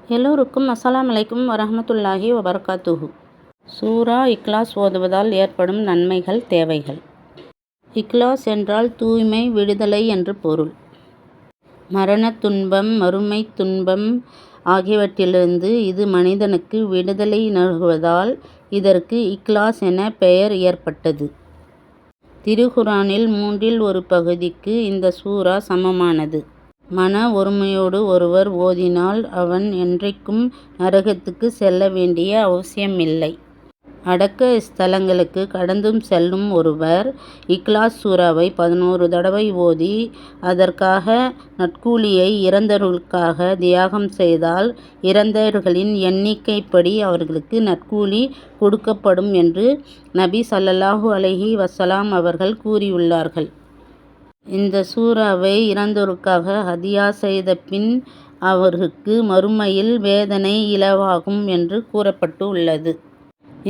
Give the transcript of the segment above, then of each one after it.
எல்லோருக்கும் அஸ்ஸலாமு அலைக்கும் வரஹ்மத்துல்லாஹி வபரகாத்துஹு. சூரா இக்லாஸ் ஓதுவதால் ஏற்படும் நன்மைகள், தேவைகள். இக்லாஸ் என்றால் தூய்மை, விடுதலை என்று பொருள். மரணத் துன்பம், மறுமைத் துன்பம் ஆகியவற்றிலிருந்து இது மனிதனுக்கு விடுதலை நல்குவதால் இதற்கு இக்லாஸ் என பெயர் ஏற்பட்டது. திருக்குர்ஆனில் 1/3 ஒரு பகுதிக்கு இந்த சூரா சமமானது. மன ஒருமையோடு ஒருவர் ஓதினால் அவன் என்றைக்கும் நரகத்துக்கு செல்ல வேண்டிய அவசியமில்லை. அடக்க ஸ்தலங்களுக்கு கடந்தும் செல்லும் ஒருவர் இக்லாஸ் சூராவை 11 தடவை ஓதி அதற்காக நற்கூலியை இறந்தவர்களுக்காக தியாகம் செய்தால் இறந்தவர்களின் எண்ணிக்கைப்படி அவர்களுக்கு நற்கூலி கொடுக்கப்படும் என்று நபி ஸல்லல்லாஹு அலைஹி வஸல்லம் அவர்கள் கூறியுள்ளார்கள். இந்த சூராவை இறந்தோருக்காக ஹதியா செய்த பின் அவர்களுக்கு மறுமையில் வேதனை இலவாகும் என்று கூறப்பட்டு உள்ளது.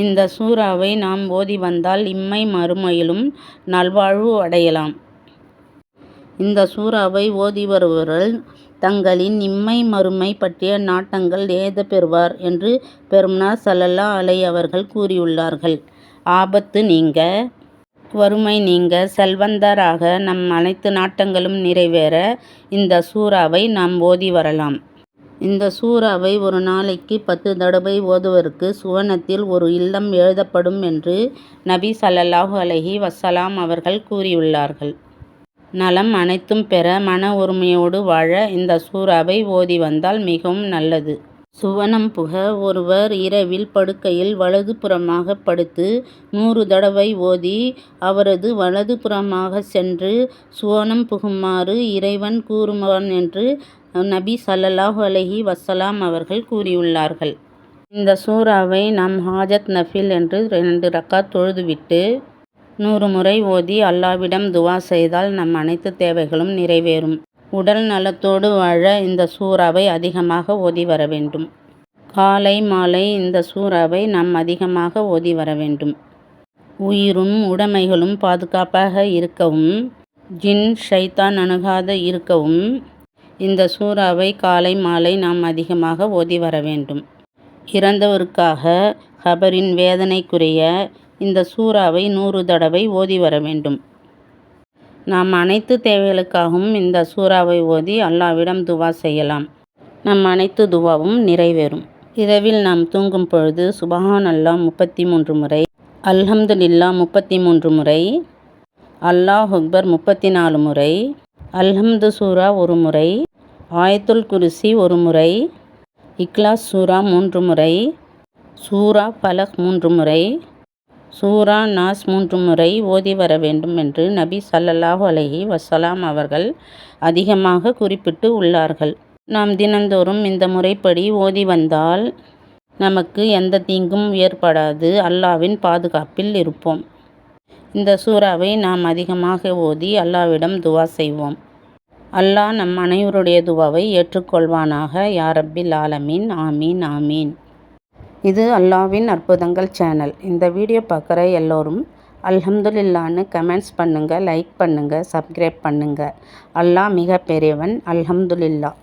இந்த சூராவை நாம் ஓதி வந்தால் இம்மை மறுமையிலும் நல்வாழ்வு அடையலாம். இந்த சூராவை ஓதி வருபவர்கள் தங்களின் இம்மை மறுமை பற்றிய நாட்டங்கள் எய்தப் பெறுவர் என்று பெருமானார் ஸல்லல்லாஹு அலைஹி அவர்கள் கூறியுள்ளார்கள். ஆபத்து நீங்க, வறுமை நீங்க, செல்வந்தராக நம் அனைத்து நாட்டங்களும் நிறைவேற இந்த சூராவை நாம் ஓதி வரலாம். இந்த சூராவை ஒரு நாளைக்கு 10 தடவை ஓதுவருக்கு சுவனத்தில் ஒரு இல்லம் எழுதப்படும் என்று நபி ஸல்லல்லாஹு அலைஹி வஸல்லம் அவர்கள் கூறியுள்ளார்கள். நலம் அனைத்தும் பெற மன ஒருமையோடு வாழ இந்த சூராவை ஓதி வந்தால் மிகவும் நல்லது. சுவனம் புக ஒருவர் இரவில் படுக்கையில் வலது புறமாக படுத்து 100 தடவை ஓதி அவரது வலது புறமாக சென்று சுவனம் புகுமாறு இறைவன் கூறுவான் என்று நபி ஸல்லல்லாஹு அலைஹி வஸல்லம் அவர்கள் கூறியுள்ளார்கள். இந்த சூராவை நாம் ஹாஜத் நஃபில் என்று 2 ரக்காத் தொழுதுவிட்டு 100 முறை ஓதி அல்லாஹ்விடம் துவா செய்தால் நம் அனைத்து தேவைகளும் நிறைவேறும். உடல் நலத்தோடு வாழ இந்த சூராவை அதிகமாக ஓதி வர வேண்டும். காலை மாலை இந்த சூராவை நாம் அதிகமாக ஓதி வர வேண்டும். உயிரும் உடைமைகளும் பாதுகாப்பாக இருக்கவும் ஜின் ஷைத்தான் அணுகாத இருக்கவும் இந்த சூராவை காலை மாலை நாம் அதிகமாக ஓதி வர வேண்டும். இறந்தவருக்காக கபரின் வேதனை குறைய இந்த சூராவை 100 தடவை ஓதி வர வேண்டும். நாம் அனைத்து தேவைகளுக்காகவும் இந்த சூராவை ஓதி அல்லாஹ்விடம் துவா செய்யலாம். நம் அனைத்து துவாவும் நிறைவேறும். இரவில் நாம் தூங்கும் பொழுது சுப்ஹானல்லாஹ் 33 முறை, அல்ஹம்துலில்லாஹ் 33 முறை, அல்லாஹ் அக்பர் 34 முறை, அல்ஹம்து சூரா 1 முறை, ஆயத்துல் குர்சி 1 முறை, இக்லாஸ் சூரா 3 முறை, சூரா ஃபலக் 3 முறை, சூரா நாஸ் 3 முறை ஓதி வர வேண்டும் என்று நபி ஸல்லல்லாஹு அலைஹி வஸல்லம் அவர்கள் அதிகமாக குறிப்பிட்டு உள்ளார்கள். நாம் தினந்தோறும் இந்த முறைப்படி ஓதி வந்தால் நமக்கு எந்த தீங்கும் ஏற்படாது. அல்லாஹ்வின் பாதுகாப்பில் இருப்போம். இந்த சூராவை நாம் அதிகமாக ஓதி அல்லாஹ்விடம் துவா செய்வோம். அல்லாஹ் நம் அனைவருடைய துவாவை ஏற்றுக்கொள்வானாக. யா ரப்பில் ஆலமீன். ஆமீன் ஆமீன். இது அல்லாஹ்வின் அற்புதங்கள் சேனல். இந்த வீடியோ பார்க்குற எல்லோரும் அல்ஹம்துலில்லாஹ்னு கமெண்ட்ஸ் பண்ணுங்கள், லைக் பண்ணுங்கள், சப்ஸ்கிரைப் பண்ணுங்கள். அல்லாஹ் மிக பெரியவன். அல்ஹம்துலில்லாஹ்.